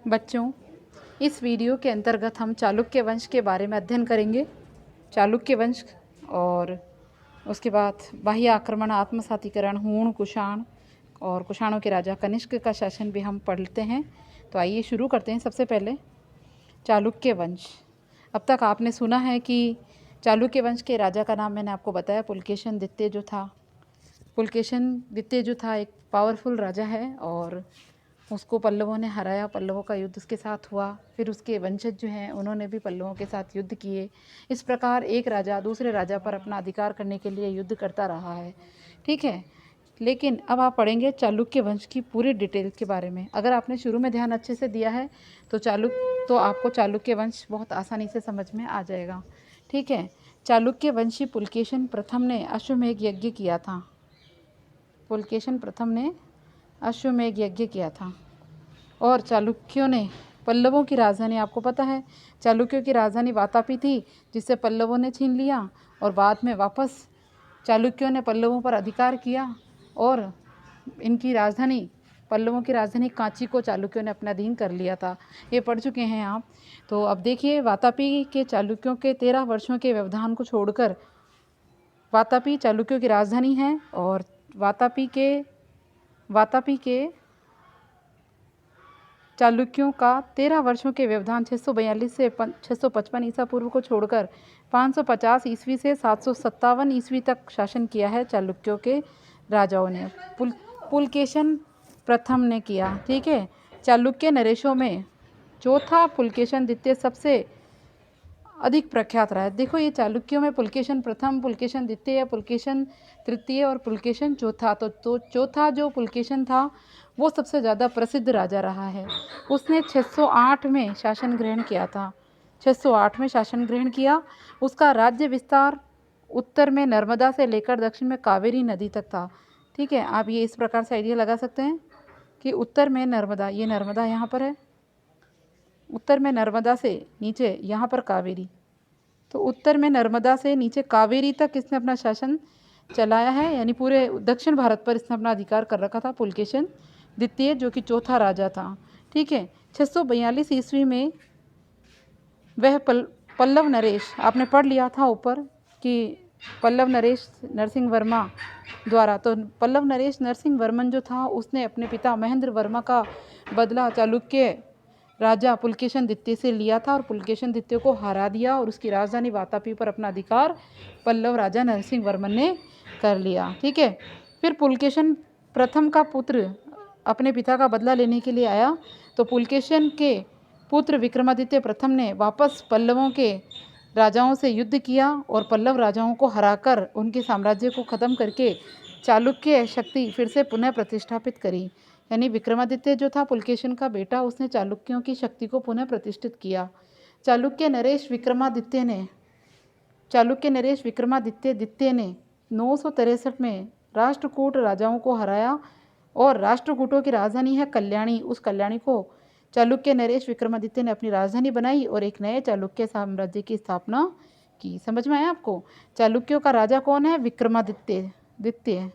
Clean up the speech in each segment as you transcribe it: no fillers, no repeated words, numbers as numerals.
बच्चों, इस वीडियो के अंतर्गत हम चालुक्य वंश के बारे में अध्ययन करेंगे। चालुक्य वंश और उसके बाद बाह्य आक्रमण, आत्मसातीकरण, हूण, कुषाण और कुषाणों के राजा कनिष्क का शासन भी हम पढ़ते हैं। तो आइए शुरू करते हैं। सबसे पहले चालुक्य वंश। अब तक आपने सुना है कि चालुक्य वंश के राजा का नाम मैंने आपको बताया, पुलकेशन द्वितीय जो था। पुलकेशन द्वितीय जो था एक पावरफुल राजा है और उसको पल्लवों ने हराया। पल्लवों का युद्ध उसके साथ हुआ। फिर उसके वंशज जो हैं उन्होंने भी पल्लवों के साथ युद्ध किए। इस प्रकार एक राजा दूसरे राजा पर अपना अधिकार करने के लिए युद्ध करता रहा है। ठीक है, लेकिन अब आप पढ़ेंगे चालुक्य वंश की पूरी डिटेल के बारे में। अगर आपने शुरू में ध्यान अच्छे से दिया है तो आपको चालुक्य वंश बहुत आसानी से समझ में आ जाएगा। ठीक है, चालुक्य वंशी पुलकेशन प्रथम ने अश्वमेध यज्ञ किया था। पुलकेशन प्रथम ने अश्वमेध यज्ञ किया था और चालुक्यों ने पल्लवों की राजधानी, आपको पता है चालुक्यों की राजधानी वातापी थी, जिसे पल्लवों ने छीन लिया और बाद में वापस चालुक्यों ने पल्लवों पर अधिकार किया और इनकी राजधानी, पल्लवों की राजधानी कांची को चालुक्यों ने अपना अधीन कर लिया था। ये पढ़ चुके हैं आप। तो अब देखिए, वातापी के चालुक्यों के 13 वर्षों के व्यवधान को छोड़कर वातापी चालुक्यों की राजधानी है और वातापी के चालुक्यों का 13 वर्षों के व्यवधान 642 से 655 ईसा पूर्व को छोड़कर 550 ईस्वी से 757 ईस्वी तक शासन किया है चालुक्यों के राजाओं ने। पुलकेशन प्रथम ने किया। ठीक है, चालुक्य नरेशों में चौथा पुलकेशन द्वितीय सबसे अधिक प्रख्यात रहा है। देखो, ये चालुक्यों में पुलकेशन प्रथम, पुलकेशन द्वितीय, पुलकेशन तृतीय और पुलकेशन चौथा। तो चौथा जो पुलकेशन था वो सबसे ज़्यादा प्रसिद्ध राजा रहा है। उसने 608 में शासन ग्रहण किया था। 608 में शासन ग्रहण किया। उसका राज्य विस्तार उत्तर में नर्मदा से लेकर दक्षिण में कावेरी नदी तक था। ठीक है, आप ये इस प्रकार से आइडिया लगा सकते हैं कि उत्तर में नर्मदा, ये नर्मदा यहाँ पर है, उत्तर में नर्मदा से नीचे यहाँ पर कावेरी। तो उत्तर में नर्मदा से नीचे कावेरी तक इसने अपना शासन चलाया है, यानी पूरे दक्षिण भारत पर इसने अपना अधिकार कर रखा था पुलकेशन द्वितीय, जो कि चौथा राजा था। ठीक है, 642 ईस्वी में वह पल्लव नरेश, आपने पढ़ लिया था ऊपर कि पल्लव नरेश नरसिंह वर्मा द्वारा, तो पल्लव नरेश नरसिंह वर्मन जो था उसने अपने पिता महेंद्र वर्मा का बदला चालुक्य राजा पुलकेशन द्वितीय से लिया था और पुलकेशन द्वितीय को हरा दिया और उसकी राजधानी वातापी पर अपना अधिकार पल्लव राजा नरसिंह वर्मन ने कर लिया। ठीक है, फिर पुलकेशन प्रथम का पुत्र अपने पिता का बदला लेने के लिए आया, तो पुलकेशन के पुत्र विक्रमादित्य प्रथम ने वापस पल्लवों के राजाओं से युद्ध किया और पल्लव राजाओं को हराकर उनके साम्राज्य को ख़त्म करके चालुक्य शक्ति फिर से पुनः प्रतिष्ठापित करी। यानी विक्रमादित्य जो था पुलकेशन का बेटा, उसने चालुक्यों की शक्ति को पुनः प्रतिष्ठित किया। चालुक्य नरेश विक्रमादित्य द्वितीय ने 963 में राष्ट्रकूट राजाओं को हराया और राष्ट्रकूटों की राजधानी है कल्याणी। उस कल्याणी को चालुक्य नरेश विक्रमादित्य ने अपनी राजधानी बनाई और एक नए चालुक्य साम्राज्य की स्थापना की। समझ में आया आपको? चालुक्यों का राजा कौन है? विक्रमादित्य द्वितीय।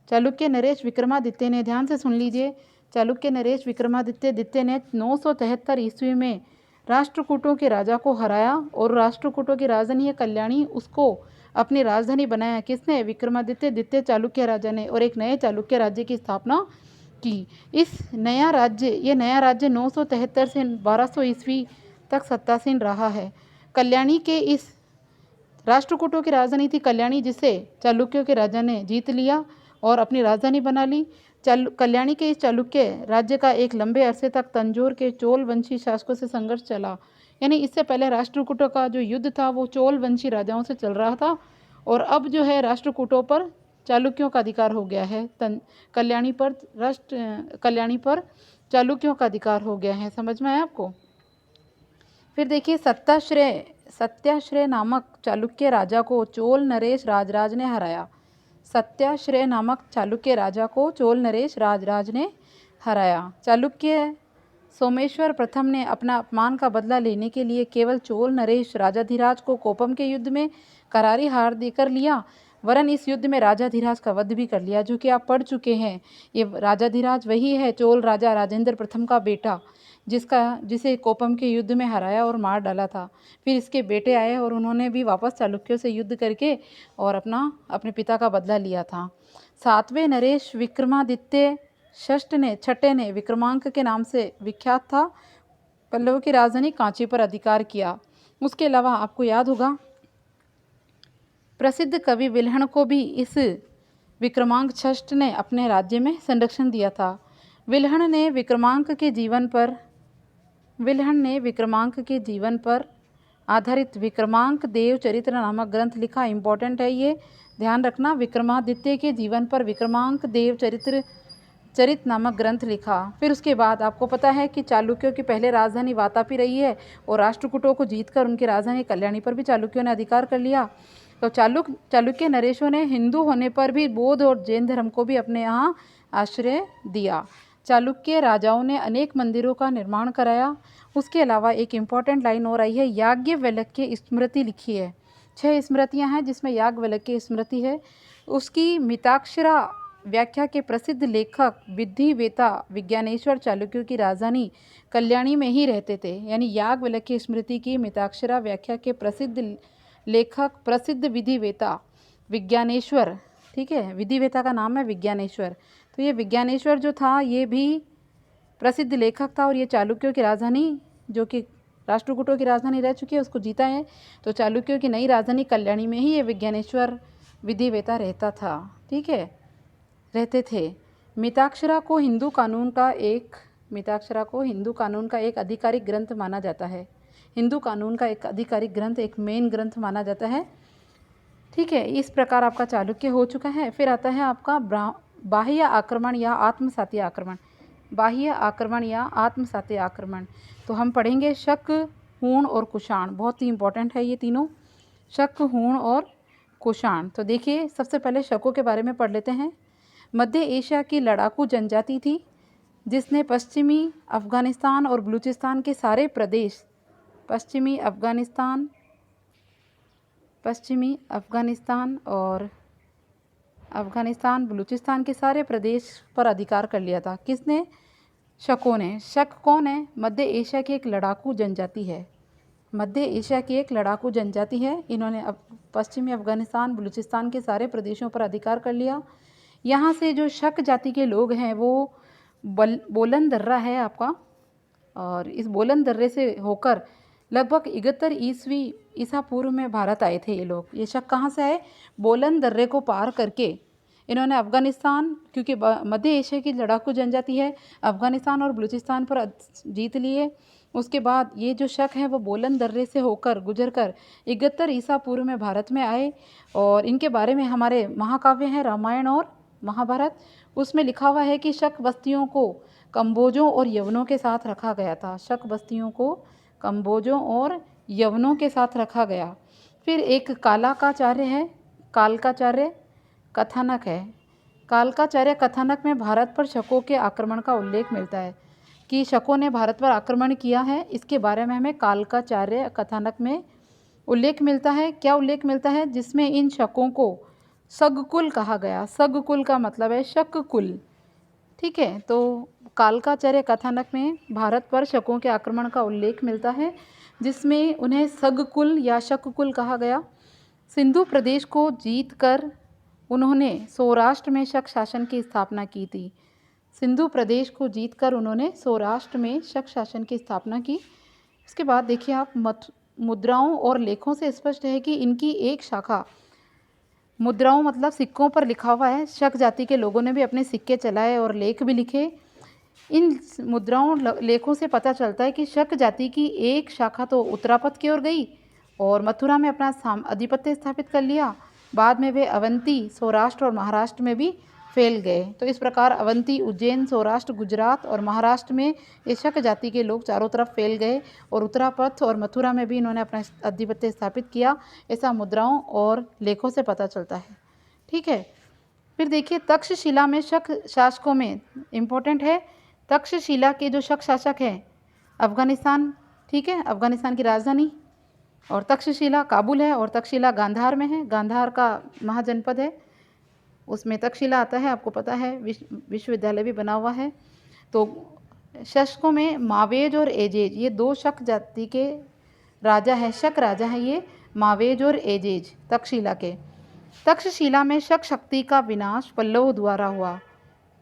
चालुक्य नरेश विक्रमादित्य ने, ध्यान से सुन लीजिए, चालुक्य नरेश विक्रमादित्य द्वितीय ने 973 ईस्वी में राष्ट्रकूटों के राजा को हराया और राष्ट्रकूटों की राजधानी है कल्याणी, उसको अपनी राजधानी बनाया। किसने? विक्रमादित्य द्वितीय चालुक्य राजा ने, और एक नए चालुक्य राज्य की स्थापना की। ये नया राज्य 973 से 1200 ईस्वी तक सत्तासीन रहा है। कल्याणी के इस राष्ट्रकूटों की राजधानी थी कल्याणी, जिसे चालुक्यों के राजा ने जीत लिया और अपनी राजधानी बना ली। कल्याणी के इस चालुक्य राज्य का एक लंबे अरसे तक तंजौर के चोल वंशी शासकों से संघर्ष चला। यानी इससे पहले राष्ट्रकूटों का जो युद्ध था वो चोल वंशी राजाओं से चल रहा था और अब जो है राष्ट्रकूटों पर चालुक्यों का अधिकार हो गया है। कल्याणी पर चालुक्यों का अधिकार हो गया है। समझ में आया आपको? फिर देखिए, सत्याश्रय नामक चालुक्य राजा को चोल नरेश राजराज ने हराया। सत्याश्रय नामक चालुक्य राजा को चोल नरेश राजराज ने हराया। चालुक्य सोमेश्वर प्रथम ने अपना अपमान का बदला लेने के लिए केवल चोल नरेश राजाधिराज को कोपम के युद्ध में करारी हार देकर लिया, वरन इस युद्ध में राजाधिराज का वध भी कर लिया, जो कि आप पढ़ चुके हैं। ये राजाधिराज वही है, चोल राजा राजेंद्र प्रथम का बेटा। जिसे कोपम के युद्ध में हराया और मार डाला था। फिर इसके बेटे आए और उन्होंने भी वापस चालुक्यों से युद्ध करके और अपने पिता का बदला लिया था। सातवें नरेश विक्रमादित्य छठे ने विक्रमांक के नाम से विख्यात था। पल्लव की राजधानी कांची पर अधिकार किया। उसके अलावा आपको याद होगा प्रसिद्ध कवि विल्हण को भी इस विक्रमांक षष्ठ ने अपने राज्य में संरक्षण दिया था। विल्हण ने विक्रमांक के जीवन पर आधारित विक्रमांक देव चरित्र नामक ग्रंथ लिखा। इम्पोर्टेंट है ये, ध्यान रखना। विक्रमादित्य के जीवन पर विक्रमांक देव चरित नामक ग्रंथ लिखा। फिर उसके बाद आपको पता है कि चालुक्यों की पहले राजधानी वातापी रही है और राष्ट्रकूटों को जीतकर उनकी राजधानी कल्याणी पर भी चालुक्यों ने अधिकार कर लिया। तो चालुक्य नरेशों ने हिंदू होने पर भी बौद्ध और जैन धर्म को भी अपने यहाँ आश्रय दिया। चालुक्य राजाओं ने अनेक मंदिरों का निर्माण कराया। उसके अलावा एक इम्पॉर्टेंट लाइन और आई है, याज्ञवल्क्य स्मृति लिखी है। 6 स्मृतियाँ हैं जिसमें याज्ञवल्क्य स्मृति है। उसकी मिताक्षरा व्याख्या के प्रसिद्ध लेखक विधिवेता विज्ञानेश्वर चालुक्यों की राजधानी कल्याणी में ही रहते थे। यानी याज्ञवल्क्य स्मृति की मिताक्षरा व्याख्या के प्रसिद्ध लेखक प्रसिद्ध विधिवेता विज्ञानेश्वर, ठीक है, विधिवेता का नाम है विज्ञानेश्वर। तो ये विज्ञानेश्वर जो था ये भी प्रसिद्ध लेखक था और ये चालुक्यों की राजधानी जो कि राष्ट्रकूटों की राजधानी रह चुकी है उसको जीता है। तो चालुक्यों की नई राजधानी कल्याणी में ही ये विज्ञानेश्वर विधिवेता रहते थे। मिताक्षरा को हिंदू कानून का एक आधिकारिक ग्रंथ माना जाता है। हिंदू कानून का एक आधिकारिक ग्रंथ, एक मेन ग्रंथ माना जाता है। ठीक है, इस प्रकार आपका चालुक्य हो चुका है। फिर आता है आपका बाह्य आक्रमण या आत्मसाती आक्रमण। तो हम पढ़ेंगे शक, हूण और कुषाण। बहुत ही इंपॉर्टेंट है ये तीनों, शक, हूण और कुषाण। तो देखिए सबसे पहले शकों के बारे में पढ़ लेते हैं। मध्य एशिया की लड़ाकू जनजाति थी जिसने पश्चिमी अफगानिस्तान और बलूचिस्तान के सारे प्रदेश बलूचिस्तान के सारे प्रदेश पर अधिकार कर लिया था। किसने? शकों ने। शक कौन है? मध्य एशिया की एक लड़ाकू जनजाति है। इन्होंने पश्चिमी अफगानिस्तान बलूचिस्तान के सारे प्रदेशों पर अधिकार कर लिया। यहाँ से जो शक जाति के लोग हैं वो बोलन दर्रा है आपका, और इस बोलन दर्रे से होकर लगभग 71 ईसा पूर्व में भारत आए थे ये लोग। ये शक कहाँ से आए? बोलन दर्रे को पार करके इन्होंने अफगानिस्तान, क्योंकि मध्य एशिया की लड़ाकू जनजाति है, अफगानिस्तान और बलूचिस्तान पर जीत लिए। उसके बाद ये जो शक है वो बोलन दर्रे से होकर गुजरकर 71 ईसा पूर्व में भारत में आए। और इनके बारे में हमारे महाकाव्य हैं रामायण और महाभारत, उसमें लिखा हुआ है कि शक बस्तियों को कम्बोजों और यवनों के साथ रखा गया था। शक बस्तियों को कम्बोजों और यवनों के साथ रखा गया। फिर एक कालकाचार्य है, कालकाचार्य कथानक है। कालकाचार्य कथानक में भारत पर शकों के आक्रमण का उल्लेख मिलता है कि शकों ने भारत पर आक्रमण किया है। इसके बारे में हमें कालकाचार्य कथानक में उल्लेख मिलता है। क्या उल्लेख मिलता है? जिसमें इन शकों को सगकुल कहा गया। सगकुल का मतलब है शक कुल, ठीक है। तो कालकाचार्य कथानक में भारत पर शकों के आक्रमण का उल्लेख मिलता है जिसमें उन्हें सगकुल या शककुल कहा गया। सिंधु प्रदेश को जीतकर उन्होंने सौराष्ट्र में शक शासन की स्थापना की थी। सिंधु प्रदेश को जीतकर उन्होंने सौराष्ट्र में शक शासन की स्थापना की। उसके बाद देखिए आप मुद्राओं और लेखों से स्पष्ट है कि इनकी एक शाखा, मुद्राओं मतलब सिक्कों पर लिखा हुआ है। शक जाति के लोगों ने भी अपने सिक्के चलाए और लेख भी लिखे। इन मुद्राओं लेखों से पता चलता है कि शक जाति की एक शाखा तो उत्तरापथ की ओर गई और मथुरा में अपना आधिपत्य स्थापित कर लिया। बाद में वे अवंती, सौराष्ट्र और महाराष्ट्र में भी फैल गए। तो इस प्रकार अवंती, उज्जैन, सौराष्ट्र, गुजरात और महाराष्ट्र में ये शक जाति के लोग चारों तरफ फैल गए और उत्तरापथ और मथुरा में भी इन्होंने अपना आधिपत्य स्थापित किया। ऐसा मुद्राओं और लेखों से पता चलता है, ठीक है। फिर देखिए तक्षशिला में शक शासकों में इम्पोर्टेंट है, तक्षशिला के जो शक शासक हैं अफगानिस्तान, ठीक है, अफगानिस्तान की राजधानी, और तक्षशिला काबुल है और तक्षशिला गांधार में है। गांधार का महाजनपद है, उसमें तक्षशिला आता है, आपको पता है, विश्वविद्यालय भी बना हुआ है। तो शकों में मावेज और एजेज, ये दो शक जाति के राजा है, शक राजा है ये मावेज और एजेज तक्षशिला के। तक्षशिला में शक शक्ति का विनाश पल्लवों द्वारा हुआ।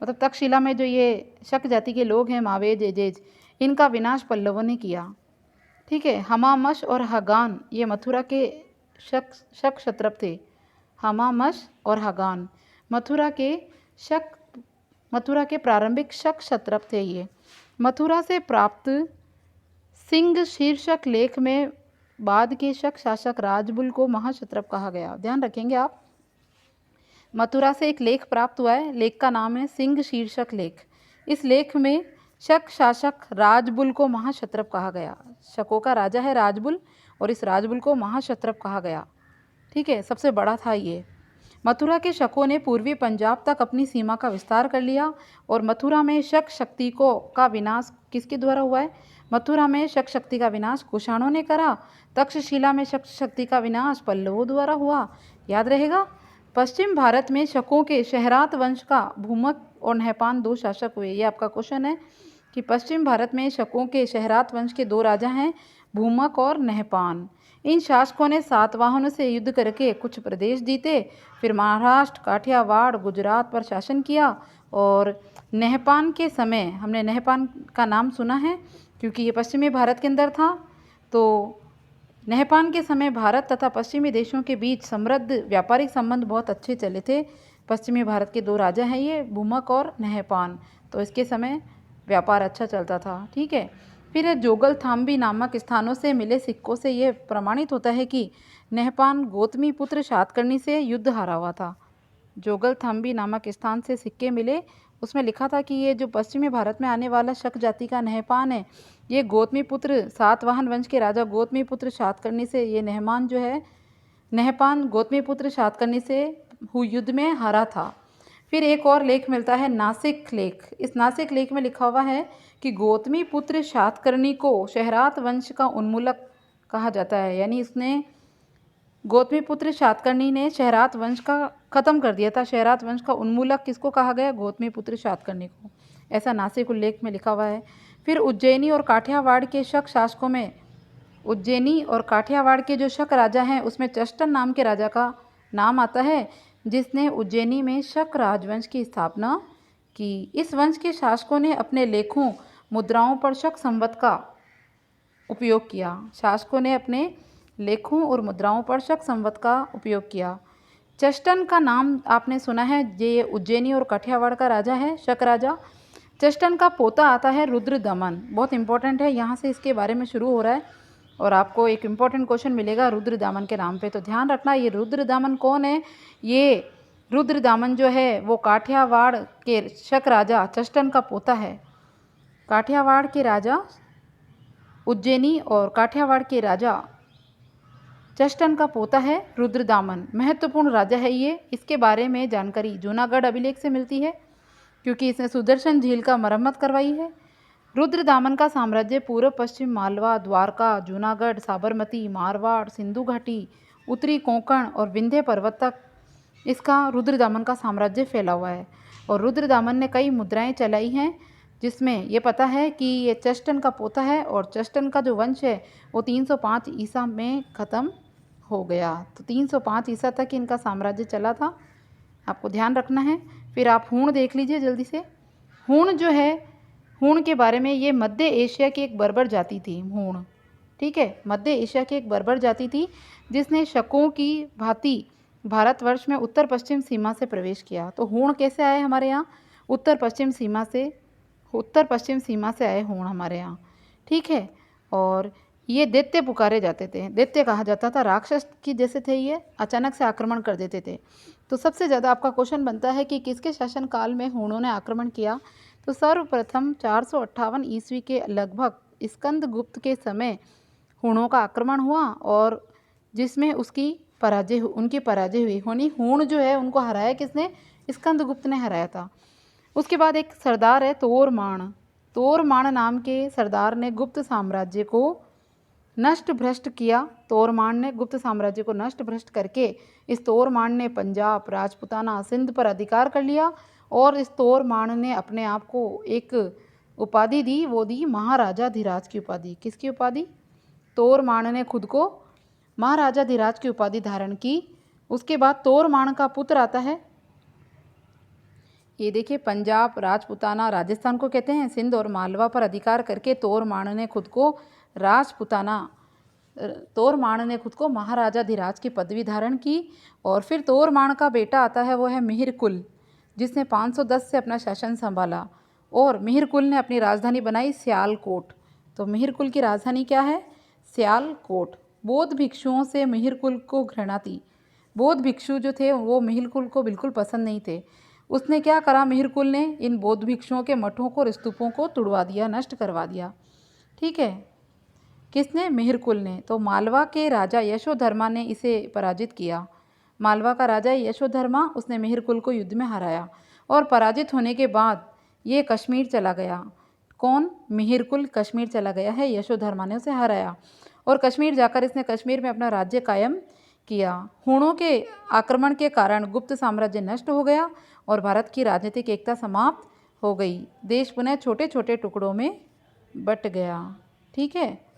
मतलब तक्षशिला में जो ये शक जाति के लोग हैं मावेज एजेज, इनका विनाश पल्लवों ने किया। ठीक है। हमामश और हगान ये मथुरा के शक क्षत्रप थे। हमामश और हगान मथुरा के प्रारंभिक शक क्षत्रप थे। ये मथुरा से प्राप्त सिंह शीर्षक लेख में बाद के शक शासक राजबुल को महाक्षत्रप कहा गया। ध्यान रखेंगे आप, मथुरा से एक लेख प्राप्त हुआ है, लेख का नाम है सिंह शीर्षक लेख। इस लेख में शक शासक राजबुल को महाक्षत्रप कहा गया। शकों का राजा है राजबुल और इस राजबुल को महाक्षत्रप कहा गया। ठीक है, सबसे बड़ा था ये। मथुरा के शकों ने पूर्वी पंजाब तक अपनी सीमा का विस्तार कर लिया और मथुरा में शक शक्ति का विनाश किसके द्वारा हुआ है? मथुरा में शक शक्ति का विनाश कुषाणों ने करा। तक्षशिला में शक शक्ति का विनाश पल्लवों द्वारा हुआ। याद रहेगा। पश्चिम भारत में शकों के शहरात वंश का भूमक और नहपान दो शासक हुए। ये आपका क्वेश्चन है कि पश्चिम भारत में शकों के शहरात वंश के दो राजा हैं, भूमक और नहपान। इन शासकों ने सातवाहनों से युद्ध करके कुछ प्रदेश जीते, फिर महाराष्ट्र, काठियावाड़, गुजरात पर शासन किया। और नहपान के समय, हमने नहपान का नाम सुना है क्योंकि ये पश्चिमी भारत के अंदर था। तो नहपान के समय भारत तथा पश्चिमी देशों के बीच समृद्ध व्यापारिक संबंध बहुत अच्छे चले थे। पश्चिमी भारत के दो राजा हैं ये, भूमक और नहपान। तो इसके समय व्यापार अच्छा चलता था। ठीक है। फिर जोगलथाम्बी नामक स्थानों से मिले सिक्कों से ये प्रमाणित होता है कि नहपान गौतमी पुत्र सातकर्णी से युद्ध हारा हुआ था। जोगलथाम्बी नामक स्थान से सिक्के मिले, उसमें लिखा था कि ये जो पश्चिमी भारत में आने वाला शक जाति का नहपान है, ये गौतमी पुत्र सातवाहन वंश के राजा गौतमी पुत्र सातकर्णी से, ये नहमान जो है नहपान गौतमी पुत्र सातकर्णी से युद्ध में हारा था। फिर एक और लेख मिलता है नासिक लेख। इस नासिक लेख में लिखा हुआ है कि गौतमी पुत्र सातकर्णी को शहरात वंश का उन्मूलक कहा जाता है। यानी इसने गौतमी पुत्र सातकर्णी ने शहरात वंश का खत्म कर दिया था। शहरात वंश का उन्मूलक किसको कहा गया? गौतमी पुत्र सातकर्णी को। ऐसा नासिक उल्लेख में लिखा हुआ है। फिर उज्जैनी और काठियावाड़ के शक शासकों में, उज्जैनी और काठियावाड़ के जो शक राजा हैं उसमें चष्टन नाम के राजा का नाम आता है, जिसने उज्जैनी में शक राजवंश की स्थापना की। इस वंश के शासकों ने अपने लेखों मुद्राओं पर शक संवत का उपयोग किया। शासकों ने अपने लेखों और मुद्राओं पर शक संवत का उपयोग किया। चष्टन का नाम आपने सुना है, ये उज्जैनी और काठियावाड़ का राजा है, शक राजा। चष्टन का पोता आता है रुद्रदमन। बहुत इंपॉर्टेंट है, यहाँ से इसके बारे में शुरू हो रहा है और आपको एक इम्पॉर्टेंट क्वेश्चन मिलेगा रुद्रदामन के नाम पे। तो ध्यान रखना, ये रुद्रदामन कौन है? ये रुद्रदामन जो है वो काठियावाड़ के शक राजा चष्टन का पोता है। काठियावाड़ के राजा उज्जैनी और काठियावाड़ के राजा चष्टन का पोता है रुद्रदामन। महत्वपूर्ण राजा है ये। इसके बारे में जानकारी जूनागढ़ अभिलेख से मिलती है क्योंकि इसने सुदर्शन झील का मरम्मत करवाई है। रुद्रदामन का साम्राज्य पूर्व पश्चिम मालवा, द्वारका, जूनागढ़, साबरमती, मारवाड़, सिंधु घाटी, उत्तरी कोंकण और विंध्य पर्वत तक इसका रुद्रदामन का साम्राज्य फैला हुआ है। और रुद्रदामन ने कई मुद्राएं चलाई हैं जिसमें ये पता है कि ये चष्टन का पोता है और चष्टन का जो वंश है वो 305 ईसा में ख़त्म हो गया। तो 305 ईसा तक इनका साम्राज्य चला था, आपको ध्यान रखना है। फिर आप हूण देख लीजिए जल्दी से। हूण जो है, हूण के बारे में, ये मध्य एशिया की एक बर्बर जाति थी हूण। ठीक है, मध्य एशिया की एक बर्बर जाति थी जिसने शकों की भांति भारतवर्ष में उत्तर पश्चिम सीमा से प्रवेश किया। तो हूण कैसे आए हमारे यहाँ? उत्तर पश्चिम सीमा से आए हूण हमारे यहाँ। ठीक है। और ये दैत्य पुकारे जाते थे, दैत्य कहा जाता था, राक्षस की जैसे थे ये, अचानक से आक्रमण कर देते थे। तो सबसे ज़्यादा आपका क्वेश्चन बनता है कि किसके शासनकाल में हूणों ने आक्रमण किया? तो सर्वप्रथम 458 ईस्वी के लगभग स्कंदगुप्त के समय हूणों का आक्रमण हुआ और जिसमें उनकी पराजय हुई। हूण जो है उनको हराया किसने? स्कंदगुप्त ने हराया था। उसके बाद एक सरदार है तोरमाण नाम के सरदार ने गुप्त साम्राज्य को नष्ट भ्रष्ट किया। तोरमाण ने गुप्त साम्राज्य को नष्ट भ्रष्ट करके इस तोरमाण ने पंजाब, राजपुताना, सिंध पर अधिकार कर लिया और इस तोरमाण ने अपने आप को एक उपाधि दी, वो दी महाराजाधिराज की उपाधि। किसकी उपाधि? तोरमाण ने खुद को महाराजाधिराज की उपाधि धारण की। उसके बाद तोरमाण का पुत्र आता है, ये देखिए, पंजाब, राजपूताना, राजस्थान को कहते हैं, सिंध और मालवा पर अधिकार करके तोरमाण ने खुद को तोरमाण ने खुद को महाराजाधिराज की पदवी धारण की। और फिर तोरमाण का बेटा आता है, वो है मिहिरकुल, जिसने 510 से अपना शासन संभाला। और मिहिरकुल ने अपनी राजधानी बनाई सियालकोट। तो मिहिरकुल की राजधानी क्या है? सियालकोट। बौद्ध भिक्षुओं से मिहिरकुल को घृणा थी। बौद्ध भिक्षु जो थे वो मिहिरकुल को बिल्कुल पसंद नहीं थे। उसने क्या करा, मिहिरकुल ने इन बौद्ध भिक्षुओं के मठों को और स्तूपों को तुड़वा दिया, नष्ट करवा दिया। ठीक है, किसने? मिहिरकुल ने। तो मालवा के राजा यशोधर्मा ने इसे पराजित किया। मालवा का राजा यशोधर्मा, उसने मिहिरकुल को युद्ध में हराया और पराजित होने के बाद ये कश्मीर चला गया। कौन? मिहिरकुल कश्मीर चला गया है, यशोधर्मा ने उसे हराया और कश्मीर जाकर इसने कश्मीर में अपना राज्य कायम किया। हूणों के आक्रमण के कारण गुप्त साम्राज्य नष्ट हो गया और भारत की राजनीतिक एकता समाप्त हो गई। देश पुनः छोटे छोटे टुकड़ों में बट गया। ठीक है।